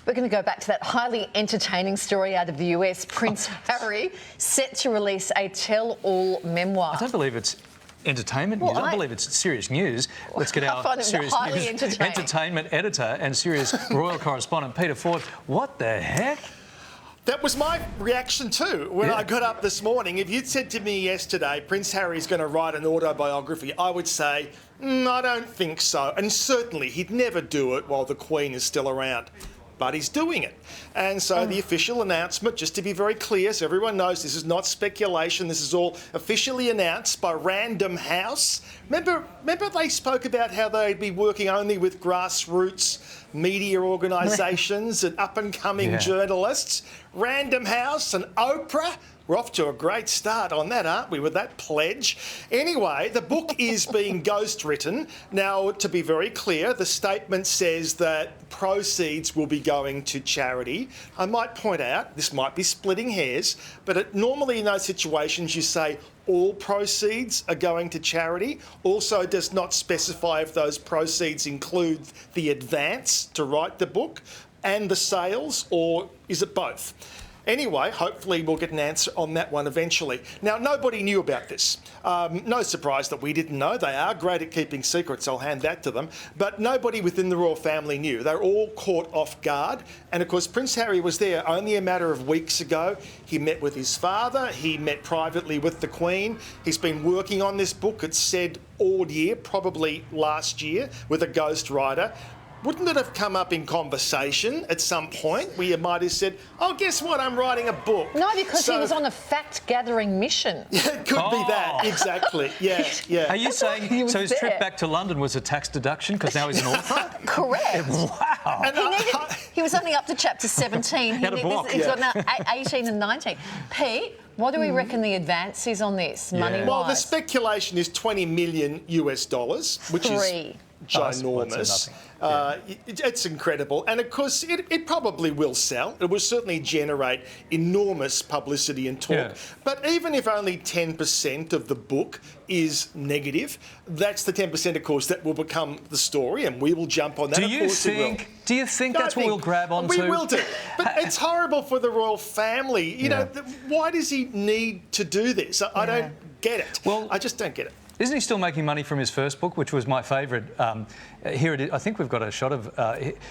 We're going to go back to that highly entertaining story out of the US. Prince Harry set to release a tell-all memoir. I don't believe it's entertainment news. I believe it's serious news. Let's get our serious news entertainment editor and serious royal correspondent, Peter Ford. What the heck? That was my reaction too when I got up this morning. If you'd said to me yesterday, Prince Harry's going to write an autobiography, I would say, I don't think so. And certainly he'd never do it while the Queen is still around. But he's doing it. And so the official announcement, just to be very clear, so everyone knows this is not speculation, this is all officially announced by Random House. Remember they spoke about how they'd be working only with grassroots media organisations and up-and-coming journalists. Random House and Oprah. We're off to a great start on that, aren't we, with that pledge? Anyway, the book is being ghost-written. Now, to be very clear, the statement says that proceeds will be going to charity. I might point out, this might be splitting hairs, but normally in those situations you say all proceeds are going to charity. Also does not specify if those proceeds include the advance to write the book and the sales, or is it both? Anyway, hopefully we'll get an answer on that one eventually. Now, nobody knew about this. No surprise that we didn't know. They are great at keeping secrets, I'll hand that to them. But nobody within the royal family knew. They were all caught off guard. And of course, Prince Harry was there only a matter of weeks ago. He met with his father. He met privately with the Queen. He's been working on this book, it's said, all year, probably last year, with a ghostwriter. Wouldn't it have come up in conversation at some point where you might have said, oh, guess what, I'm writing a book? No, because he was on a fact-gathering mission. Yeah, it could be that, exactly. Yeah, yeah. Are you saying, so his trip back to London was a tax deduction because now he's an author? Correct. Wow. And he was only up to chapter 17. He's got now 18 and 19. Pete, what do we reckon the advance is on this, money-wise? Well, the speculation is $20 million US, which is ginormous. It's incredible. And of course, it probably will sell. It will certainly generate enormous publicity and talk. Yeah. But even if only 10% of the book is negative, that's the 10%, of course, that will become the story, and we will jump on that. Do you think that's what we'll grab onto? We will do. But it's horrible for the royal family. You know, why does he need to do this? I don't get it. Well, I just don't get it. Isn't he still making money from his first book, which was my favourite? Here it is. I think we've got a shot of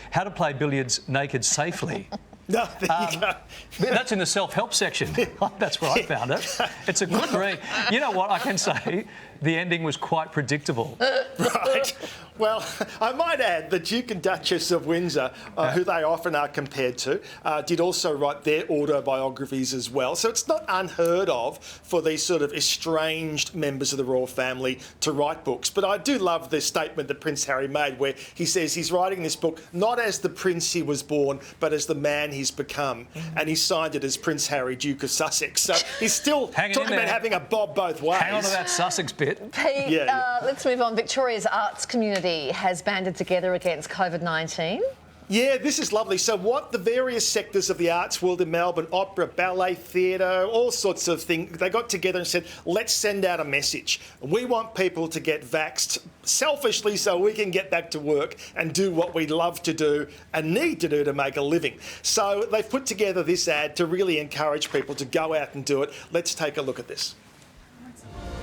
How to Play Billiards Naked Safely. No, there you go. That's in the self-help section. That's where I found it. It's a good read. You know what? I can say the ending was quite predictable. Right. Well, I might add the Duke and Duchess of Windsor, who they often are compared to, did also write their autobiographies as well. So it's not unheard of for these sort of estranged members of the royal family to write books. But I do love the statement that Prince Harry made where he says he's writing this book not as the prince he was born, but as the man he's become. And he signed it as Prince Harry, Duke of Sussex. So he's still talking about having a bob both ways. Hang on to that Sussex bit. Pete, let's move on. Victoria's arts community has banded together against COVID-19. Yeah, this is lovely. So what the various sectors of the arts world in Melbourne, opera, ballet, theatre, all sorts of things, they got together and said, let's send out a message. We want people to get vaxxed selfishly so we can get back to work and do what we love to do and need to do to make a living. So they've put together this ad to really encourage people to go out and do it. Let's take a look at this.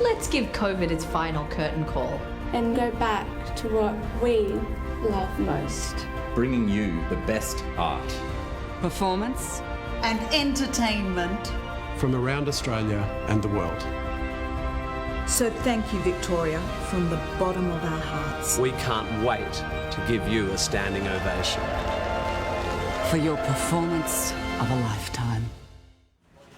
Let's give COVID its final curtain call. And go back to what we love most. Bringing you the best art, performance and entertainment from around Australia and the world. So thank you, Victoria, from the bottom of our hearts. We can't wait to give you a standing ovation. For your performance of a lifetime.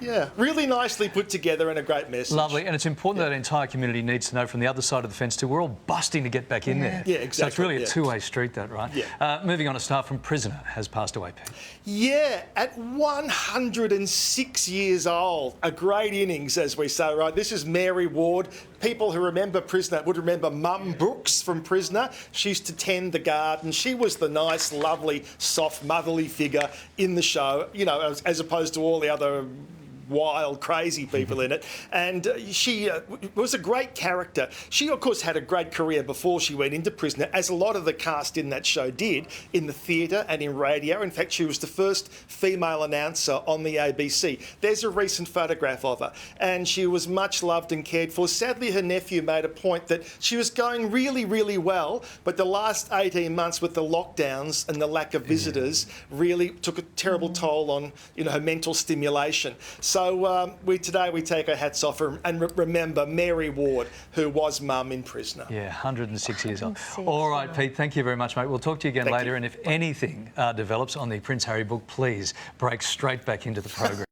Yeah, really nicely put together and a great message. Lovely, and it's important that the entire community needs to know from the other side of the fence too. We're all busting to get back in there. Yeah, exactly. So it's really a two-way street, that, right? Yeah. Moving on, a star from Prisoner has passed away, Pete. Yeah, at 106 years old. A great innings, as we say, right? This is Mary Ward. People who remember Prisoner would remember Mum Brooks from Prisoner. She used to tend the garden. She was the nice, lovely, soft, motherly figure in the show, you know, as opposed to all the other wild, crazy people in it. And she was a great character. She, of course, had a great career before she went into prison, as a lot of the cast in that show did, in the theatre and in radio. In fact, she was the first female announcer on the ABC. There's a recent photograph of her, and she was much loved and cared for. Sadly, her nephew made a point that she was going really, really well, but the last 18 months with the lockdowns and the lack of visitors really took a terrible toll on, you know, her mental stimulation. So today we take our hats off and remember Mary Ward, who was mum in Prisoner. Yeah, 106 years old. All right, Pete, thank you very much, mate. We'll talk to you again later, and if anything develops on the Prince Harry book, please break straight back into the program.